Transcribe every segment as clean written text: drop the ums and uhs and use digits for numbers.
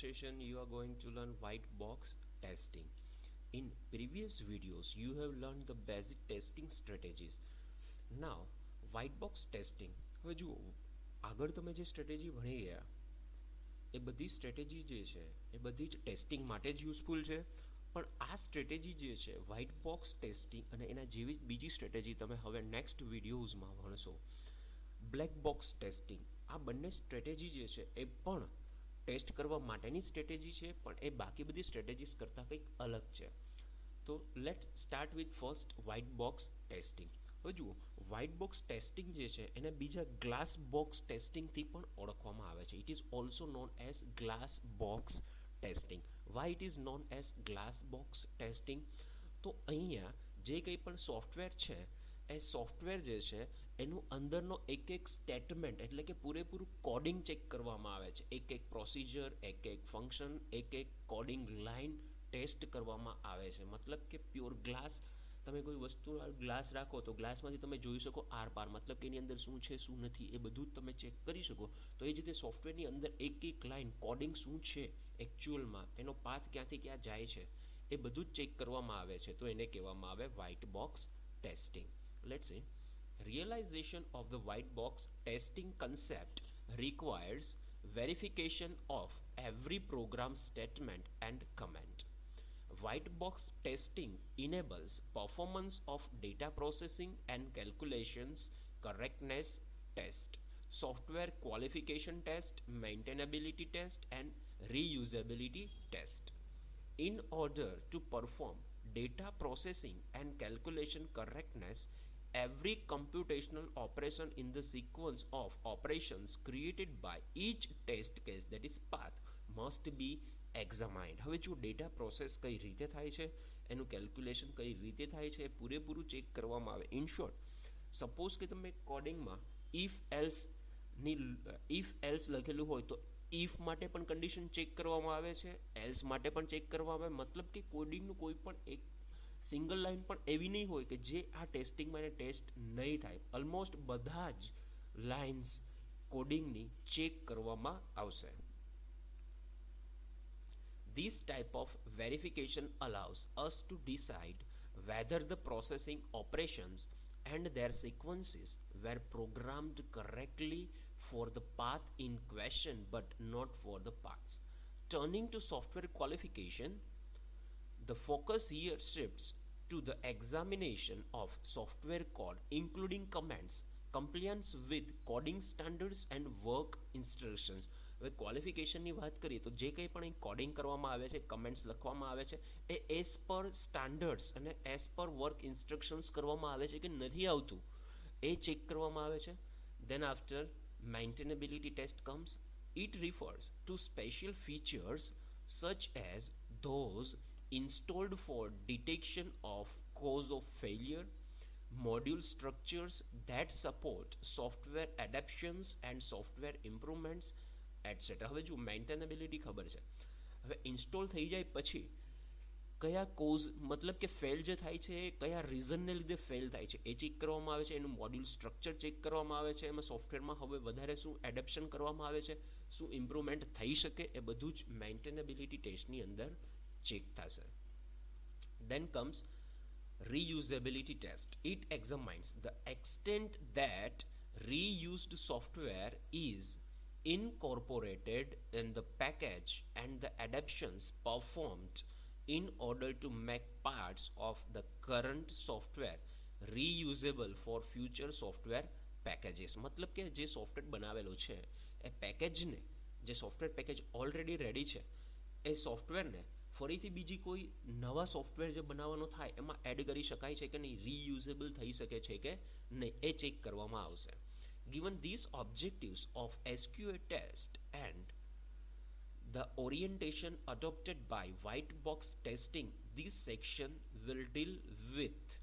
session you are going to learn white box testing. In previous videos you have learned the basic testing strategies. Now white box testing. હવે જુઓ આગળ તમે જે strategy ભણી ગયા એ બધી સ્ટ્રેટેજી જે છે એ બધી જ ટેસ્ટિંગ માટે જ યુઝફુલ છે, પણ આ સ્ટ્રેટેજી જે છે વ્હાઇટ બોક્સ ટેસ્ટિંગ અને એના જેવી બીજી સ્ટ્રેટેજી તમે હવે નેક્સ્ટ વિડીયોઝમાં ભણશો. બ્લેક બોક્સ ટેસ્ટિંગ, આ બંને સ્ટ્રેટેજી જે છે એ પણ ટેસ્ટ કરવા માટેની સ્ટ્રેટેજી છે, પણ એ બાકી બધી સ્ટ્રેટેજીસ કરતાં કંઈક અલગ છે. તો late start with first white box testing. હવે જુઓ વ્હાઇટ બોક્સ ટેસ્ટિંગ જે છે એને બીજા ગ્લાસ બોક્સ ટેસ્ટિંગથી પણ ઓળખવામાં આવે છે. It is also known as glass box testing. Y it is known as glass box testing? તો અહીંયા જે કંઈ પણ સોફ્ટવેર છે એ સોફ્ટવેર જે છે એનું અંદરનો એક એક સ્ટેટમેન્ટ એટલે કે પૂરેપૂરું કોડિંગ ચેક કરવામાં આવે છે. એક એક પ્રોસિજર, એક એક ફંક્શન, એક એક કોડિંગ લાઇન ટેસ્ટ કરવામાં આવે છે. મતલબ કે પ્યોર ગ્લાસ, તમે કોઈ વસ્તુ ગ્લાસ રાખો તો ગ્લાસમાંથી તમે જોઈ શકો આર પાર, મતલબ કે એની અંદર શું છે શું નથી એ બધું જ તમે ચેક કરી શકો. તો એ જ રીતે સોફ્ટવેરની અંદર એક એક લાઇન કોડિંગ શું છે એકચ્યુઅલમાં, એનો પાથ ક્યાંથી ક્યાં જાય છે એ બધું જ ચેક કરવામાં આવે છે. તો એને કહેવામાં આવે white box testing. Let's see. Realization of the white box testing concept requires verification of every program statement and comment. White box testing enables performance of data processing and calculations, correctness test, software qualification test, maintainability test, and reusability test. In order to perform data processing and calculation correctness, every computational operation in the sequence of operations created by each test case, that is path, must be examined. હવે જો data process કઈ રીતે થાય છે, એનું calculation કઈ રીતે થાય છે એ પૂરેપૂરું ચેક કરવામાં આવે. ઇન શોર્ટ, સપોઝ કે તમે કોડિંગમાં ઇફ એલ્સ લખેલું હોય તો ઇફ માટે પણ કન્ડિશન ચેક કરવામાં આવે છે, એલ્સ માટે પણ ચેક કરવામાં આવે. મતલબ કે કોડિંગનું કોઈ પણ એક સિંગલ લાઇન પણ એવી નહીં હોય કે જે આ ટેસ્ટિંગમાં એને ટેસ્ટ નહીં થાય. ઓલમોસ્ટ બધા જ લાઇન્સ કોડિંગની ચેક કરવામાં આવશે. This type of verification allows us to decide whether the processing operations and their sequences were programmed correctly for the path in question but not for the paths. Turning to software qualification, the focus here shifts to the examination of software code, including comments, compliance with coding standards and work instructions. હવે ક્વોલિફિકેશનની વાત કરીએ તો જે કંઈ પણ અહીં coding કરવામાં આવે છે, કમેન્ટ્સ લખવામાં આવે છે, એ એઝ પર સ્ટાન્ડર્ડ્સ અને એઝ પર વર્ક ઇન્સ્ટ્રક્શન્સ કરવામાં આવે છે કે નથી આવતું એ ચેક કરવામાં આવે છે. Then after maintainability test comes. It refers to special features such as those installed for detection of cause of failure, module structures that support software adaptations and software improvements, etc. હવે જો મેન્ટેનેબિલિટી ખબર છે, હવે install થઈ જાય પછી કયા cause મતલબ કે ફેલ જે થાય છે કયા રીઝનને લીધે ફેલ થાય છે એ ચેક કરવામાં આવે છે. એનું મોડ્યુલ સ્ટ્રક્ચર ચેક કરવામાં આવે છે. એમાં સોફ્ટવેરમાં હવે વધારે શું એડેપ્શન કરવામાં આવે છે, શું ઇમ્પ્રુવમેન્ટ થઈ શકે, એ બધું જ મેન્ટેનેબિલિટી ટેસ્ટની અંદર ચેક થશે. Then comes reusability test. It examines the extent that reused software is incorporated in the package and the adaptations performed in order to make parts of the current software reusable for future software packages. મતલબ કે જે software બનાવેલો છે એ પેકેજને, જે software package already ready છે એ સોફ્ટવેરને ફરીથી બીજી કોઈ નવા સોફ્ટવેર જે બનાવવાનો થાય એમાં એડ કરી શકાય છે કે નહીં, રીયુઝેબલ થઈ શકે છે કે નહીં, એ ચેક કરવામાં આવશે. Given these objectives of SQA test and the orientation adopted by white box testing, this section will deal with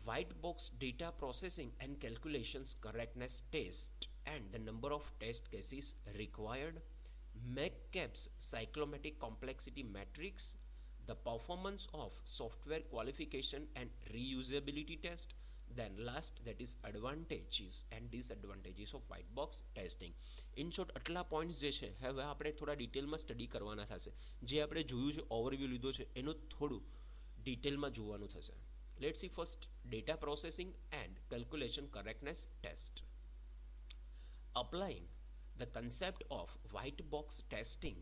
white box data processing and calculations correctness test and the number of test cases required, McCabe's cyclomatic complexity matrix, the performance of software qualification and reusability test, Then last, that is advantages and disadvantages of white box testing. In short આટલા points જે છે હવે આપણે થોડા ડિટેલમાં study કરવાના થશે. જે આપણે જોયું છે ઓવરવ્યૂ લીધો છે એનું થોડું ડિટેલમાં જોવાનું થશે. Let's see first data processing and calculation correctness test. Applying the concept of white box testing,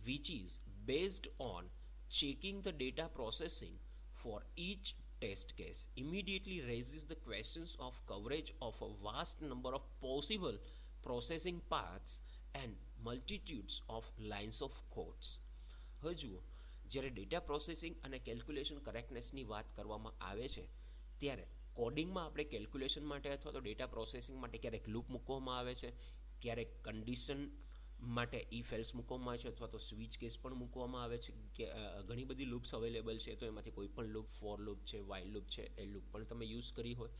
which is based on checking the data processing for each test case, immediately raises the questions of coverage of a vast number of possible processing paths and multitudes of lines of codes. હવે જુઓ, જ્યારે data processing અને calculation કરેક્ટનેસની વાત કરવામાં આવે છે ત્યારે કોડિંગમાં આપણે કેલ્ક્યુલેશન માટે અથવા તો ડેટા પ્રોસેસિંગ માટે ક્યારેક લૂપ મૂકવામાં આવે છે, ક્યારેક કન્ડિશન માટે ઇફ એલ્સ મૂકવામાં આવે છે અથવા તો સ્વિચ કેસ પણ મૂકવામાં આવે છે. ઘણી બધી લૂપ્સ અવેલેબલ છે, તો એમાંથી કોઈ પણ લૂપ, ફોર લૂપ છે, વાઇલ લૂપ છે, એ લૂપ પણ તમે યુઝ કરી હોય.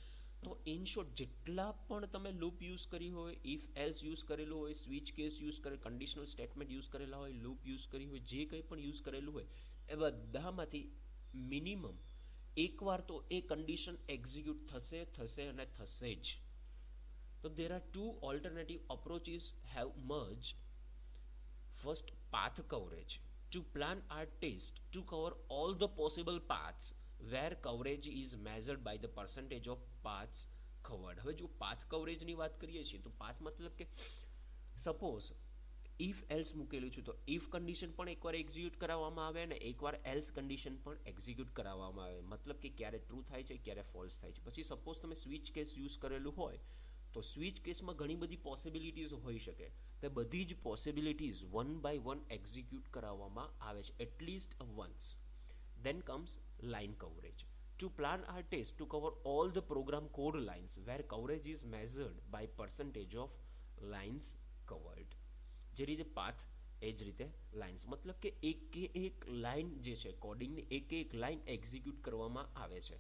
તો ઇન શોર્ટ જેટલા પણ તમે લૂપ યુઝ કરી હોય, ઇફ એલ્સ યુઝ કરેલું હોય, સ્વિચ કેસ યુઝ કરે, કન્ડિશનલ સ્ટેટમેન્ટ યુઝ કરેલા હોય, લૂપ યુઝ કરી હોય, જે કંઈ પણ યુઝ કરેલું હોય એ બધામાંથી મિનિમમ એકવાર તો એ કન્ડિશન એક્ઝિક્યુટ થશે અને થશે જ. તો there are two alternative approaches have merged. First, path coverage. To plan our test to cover all the possible paths where coverage is measured by the percentage of paths covered. હવે જો path કવરેજની વાત કરીએ છીએ તો path મતલબ કે suppose if else મૂકેલું છે તો ઇફ કન્ડિશન પણ એકવાર એક્ઝિક્યુટ કરાવવામાં આવે અને એકવાર એલ્સ કન્ડિશન પણ એક્ઝિક્યુટ કરાવવામાં આવે. મતલબ કે ક્યારે ટ્રુ થાય છે, ક્યારે ફોલ્સ થાય છે. પછી સપોઝ તમે સ્વિચ કેસ યુઝ કરેલું હોય તો સ્વિચ કેસમાં ઘણી બધી પોસિબિલિટીઝ હોઈ શકે. તે બધી જ possibilities one by one execute કરાવવામાં આવે છે, at least once. Then comes line coverage. To plan our test to cover all the program code lines where coverage is measured by percentage of lines covered. જે રીતે path એ જ રીતે lines, મતલબ કે એક લાઇન જે છે કોડિંગની એક લાઇન એક્ઝિક્યુટ કરવામાં આવે છે.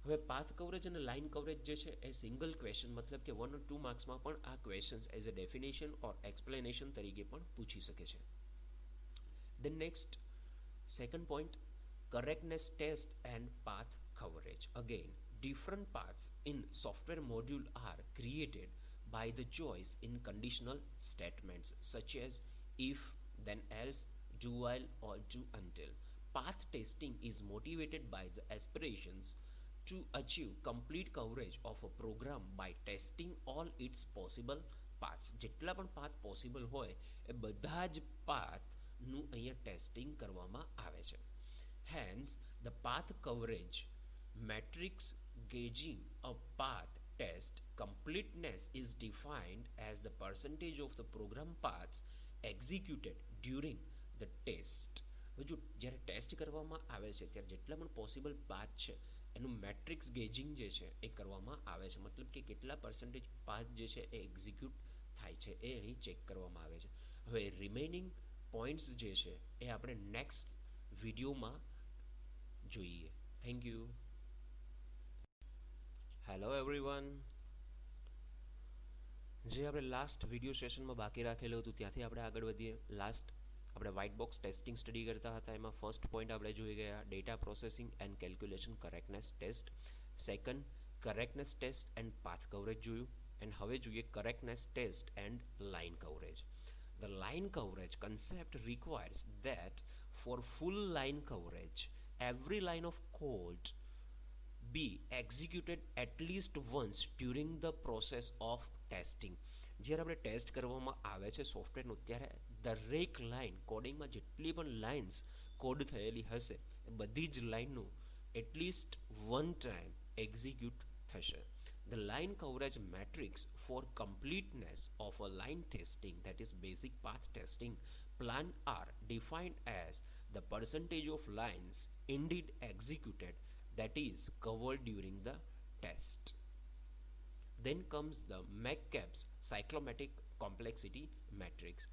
હવે પાથ કવરેજ અને લાઇન કવરેજ જે છે એ સિંગલ ક્વેશ્ચન મતલબ કે 1 or 2 માર્ક્સમાં પણ આ questions as a definition or explanation તરીકે પણ પૂછી શકે છે. Then next, second point, correctness test and path coverage. Again, different paths in software module are created by the choice in conditional statements such as if, then else, do while or do until. Path testing is motivated by the aspirations to achieve complete coverage of a program by testing all its possible paths. જેટલા પણ path possible હોય એ બધા જ પાથનું અહીંયા testing કરવામાં આવે છે. Hence, the path coverage matrix gauging a path test completeness is defined as the percentage of the program paths executed during the test. જો જ્યારે ટેસ્ટ કરવામાં આવે છે ત્યારે જેટલા પણ પોસિબલ પાથ છે એનું મેટ્રિક્સ ગેજિંગ જે છે એ કરવામાં આવે છે. મતલબ કે કેટલા પર્સન્ટેજ પાથ જે છે એ એક્ઝિક્યુટ થાય છે એ અહીં ચેક કરવામાં આવે છે. હવે રિમેઇનિંગ પોઈન્ટ્સ જે છે એ આપણે નેક્સ્ટ વિડીયોમાં જોઈએ. Thank you. Hello everyone. જે આપણે લાસ્ટ વિડીયો સેશનમાં બાકી રાખેલું હતું ત્યાંથી આપણે આગળ વધીએ. લાસ્ટ આપણે વ્હાઇટ બોક્સ ટેસ્ટિંગ સ્ટડી કરતા હતા, એમાં ફર્સ્ટ પોઈન્ટ આપણે જોઈ ગયા data processing and calculation correctness test. Second, correctness test and path coverage જોયું. એન્ડ હવે જોઈએ correctness test and line coverage. The line coverage concept requires that for full line coverage, every line of code be executed at least once during the process of testing. જ્યારે આપણે test કરવામાં આવે છે સોફ્ટવેરનું ત્યારે દરેક line કોડિંગમાં જેટલી પણ lines code થયેલી હશે એ બધી જ લાઇનનું એટલીસ્ટ વન ટાઈમ એક્ઝિક્યુટ થશે. The line coverage matrix for completeness of a line testing, that is basic path testing, plan are defined as the percentage of lines indeed executed that is covered during the test. Then comes the McCabe's cyclomatic complexity matrix.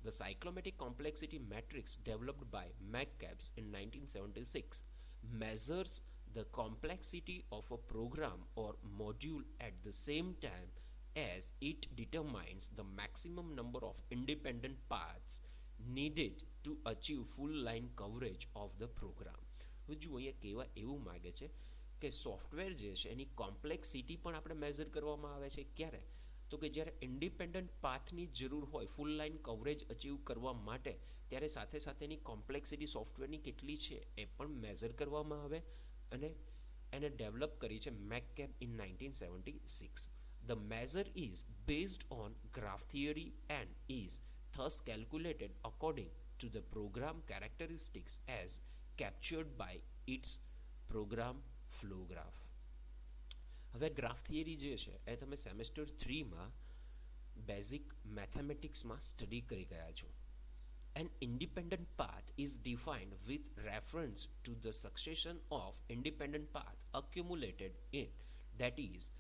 The cyclomatic complexity matrix developed by McCabe's in 1976 measures the complexity of a program or module at the same time as it determines the maximum number of independent paths needed to achieve full line coverage of the program. જો અહીંયા કહેવા એવું માગે છે કે software જે છે એની complexity પણ આપણે મેઝર કરવામાં આવે છે. ક્યારે? તો કે જ્યારે ઇન્ડિપેન્ડન્ટ પાથની જરૂર હોય ફૂલ લાઇન કવરેજ અચીવ કરવા માટે, ત્યારે સાથે સાથે એની કોમ્પ્લેક્સિટી સોફ્ટવેરની કેટલી છે એ પણ મેઝર કરવામાં આવે. અને એને ડેવલપ કરી છે મેકકેબ in 1976. The measure is based on graph theory and is thus calculated according to the program characteristics as captured by its program flow graph. હવે ગ્રાફ થિયરી જે છે એ તમે સેમેસ્ટર 3માં બેઝિક મેથેમેટિક્સમાં સ્ટડી કરી ગયા છો. An independent path is defined with reference to the succession of independent paths accumulated in, that is,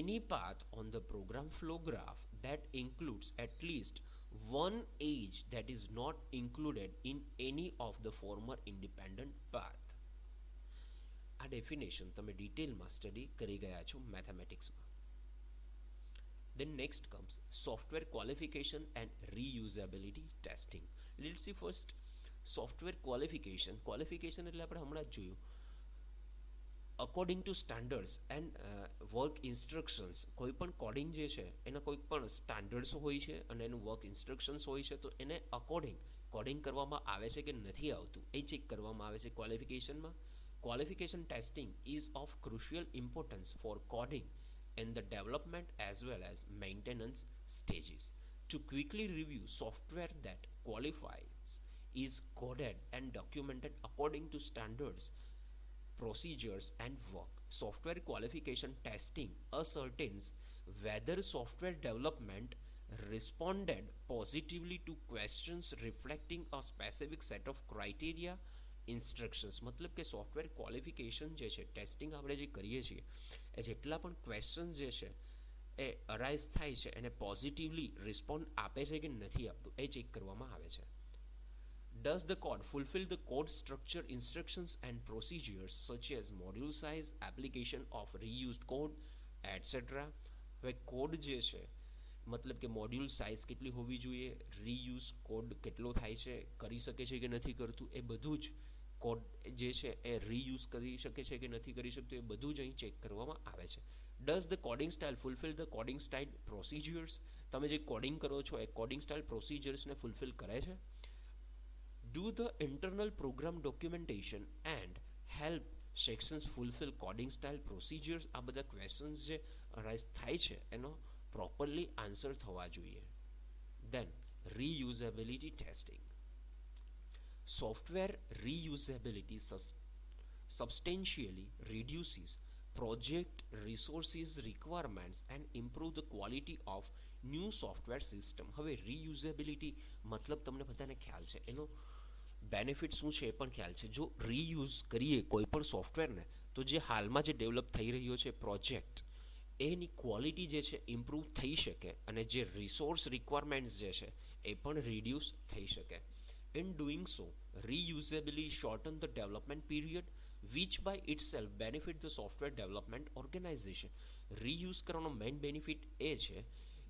any path on the program flow graph that includes at least one edge that is not included in any of the former independent path. આ definition તમે ડિટેલમાં study કરી ગયા છો મેથેમેટિક્સમાં. Then next comes software qualification and reusability testing. Let's see first software qualification. Qualification એટલે આપણે હમણાં જ જોયું. According to standards and work instructions. કોઈ પણ કોડિંગ જે છે એના કોઈ પણ સ્ટાન્ડર્ડ્સ હોય છે અને એનું વર્ક ઇન્સ્ટ્રક્શન્સ હોય છે, તો એને અકોર્ડિંગ કોડિંગ કરવામાં આવે છે કે નથી આવતું એ ચેક કરવામાં આવે છે ક્વોલિફિકેશનમાં. Qualification testing is of crucial importance for coding in the development as well as maintenance stages. To quickly review, software that qualifies is coded and documented according to standards, procedures and work. Software qualification testing ascertains whether software development responded positively to questions reflecting a specific set of criteria, instructions. મતલબ કે software qualification જે છે, testing આપણે જે કરીએ છીએ એ જેટલા પણ ક્વેશ્ચન જે છે એ અરાઇઝ થાય છે એને પોઝિટિવલી રિસ્પોન્ડ આપે છે કે નથી આપતું એ ચેક કરવામાં આવે છે. Does the code fulfill the code structure, instructions and procedures such as module size, application of reused code, etc. હવે કોડ જે છે મતલબ કે મોડ્યુલ સાઇઝ કેટલી હોવી જોઈએ, રીયુઝ કોડ કેટલો થાય છે, કરી શકે છે કે નથી કરતું, એ બધું જ કોડ જે છે એ રીયુઝ કરી શકે છે કે નથી કરી શકતું, એ બધું જ અહીં ચેક કરવામાં આવે છે. Does the coding style fulfil the coding style procedures. તમે જે કોડિંગ કરો છો એ કોડિંગ સ્ટાઇલ પ્રોસિજર્સને ફૂલફિલ કરે છે. Do the internal program documentation and help sections fulfil coding style procedures. આ બધા ક્વેશ્ચન્સ જે અરાઇઝ થાય છે એનો પ્રોપરલી આન્સર થવા જોઈએ. દેન reusability testing. Software reusability substantially reduces project resources requirements and improve the quality of new software system. હવે reusability મતલબ તમને બધાને ખ્યાલ છે, એનો બેનિફિટ શું છે એ પણ ખ્યાલ છે. જો રીયુઝ કરીએ કોઈ પણ સોફ્ટવેરને તો જે હાલમાં જે ડેવલપ થઈ રહ્યો છે પ્રોજેક્ટ, એની ક્વોલિટી જે છે ઇમ્પ્રૂવ થઈ શકે અને જે રિસોર્સ રિક્વાયરમેન્ટ્સ જે છે એ પણ રિડ્યુસ થઈ શકે. In doing so, reusability shorten the development period, which by itself benefit the software development organization. Reuse કરવાનો મેઇન બેનિફિટ એ છે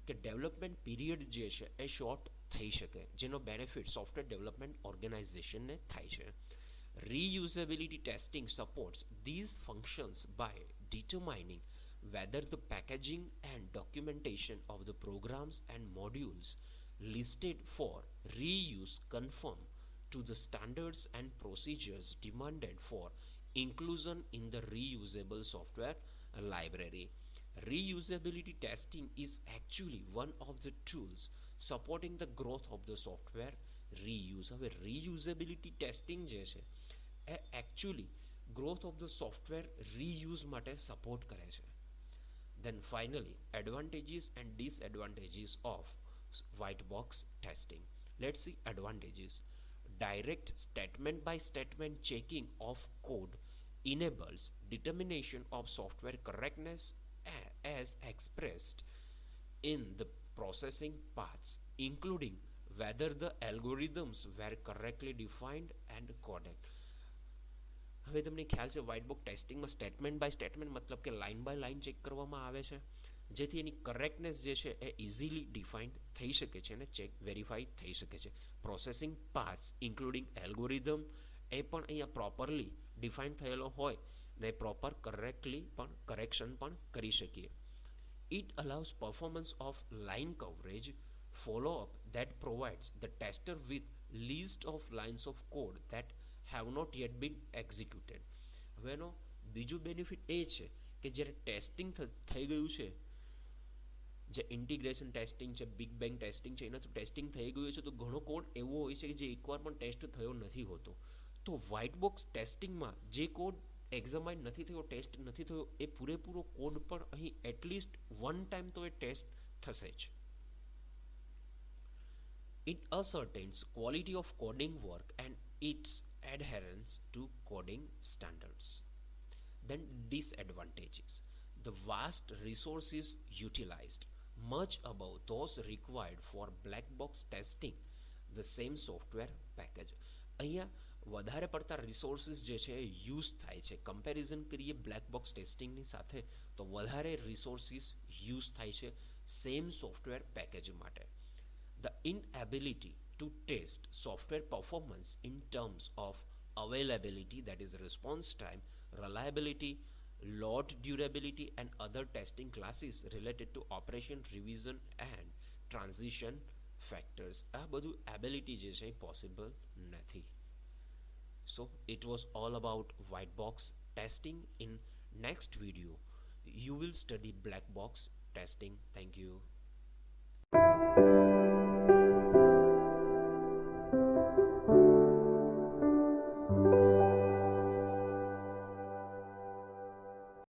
કે ડેવલપમેન્ટ પીરિયડ જે છે એ શોર્ટ થઈ શકે, જેનો બેનિફિટ સોફ્ટવેર ડેવલપમેન્ટ ઓર્ગેનાઇઝેશનને થાય છે. Reusability testing supports these functions by determining whether the packaging and documentation of the programs and modules listed for reuse conform to the standards and procedures demanded for inclusion in the reusable software library. Reusability testing is actually one of the tools supporting the growth of the software reuse. હવે reusability testing જે છે એ actually growth of the software reuse માટે support કરે છે. Then finally, advantages and disadvantages of white box testing. Let's see advantages. Direct statement by statement checking of code enables determination of software correctness as expressed in the processing paths, including whether the algorithms were correctly defined and coded. હવે તમને ખ્યાલ છે white box ટેસ્ટિંગમાં statement by statement મતલબ કે line by line check કરવામાં આવે છે, જેથી એની કરેક્ટનેસ જે છે એ ઇઝીલી ડિફાઇન થઈ શકે છે અને ચેક વેરીફાઈ થઈ શકે છે. પ્રોસેસિંગ પાથ્સ ઇન્ક્લુડિંગ એલ્ગોરિધમ એ પણ અહીંયા પ્રોપરલી ડિફાઇન થયેલો હોય ને પ્રોપર કરેક્શન પણ કરી શકીએ. It allows performance of line coverage follow-up that provides the tester with list of lines of code that have not yet been executed. હવે એનો બીજું બેનિફિટ એ છે કે જ્યારે ટેસ્ટિંગ થઈ ગયું છે, જે ઇન્ટિગ્રેશન ટેસ્ટિંગ છે, બિગ બેંગ ટેસ્ટિંગ છે, એના ટેસ્ટિંગ થઈ ગયું છે, તો ઘણો કોડ એવો હોય છે કે જે એકવાર પણ ટેસ્ટ થયો નથી હોતો. તો વ્હાઇટ બોક્સ ટેસ્ટિંગમાં જે કોડ એક્ઝામાઇન નથી થયો, ટેસ્ટ નથી થયો, એ પૂરેપૂરો કોડ પણ અહીં એટલીસ્ટ વન ટાઈમ તો એ ટેસ્ટ થશે જ. It ascertains quality of coding work and its adherence to coding standards. Then disadvantages. The vast resources utilized, much above those required for black box testing the same software package. અહીંયા વધારે પડતા resources જે છે એ use થાય છે. Comparison કરીએ black box ટેસ્ટિંગની સાથે તો વધારે રિસોર્સિસ યુઝ થાય છે સેમ સોફ્ટવેર પેકેજ માટે. The inability to test software performance in terms of availability, that is response time, reliability, load durability and other testing classes related to operation, revision and transition factors. આ બધું ability જે છે possible નથી. So it was all about white box testing. In next video you will study black box testing. Thank you.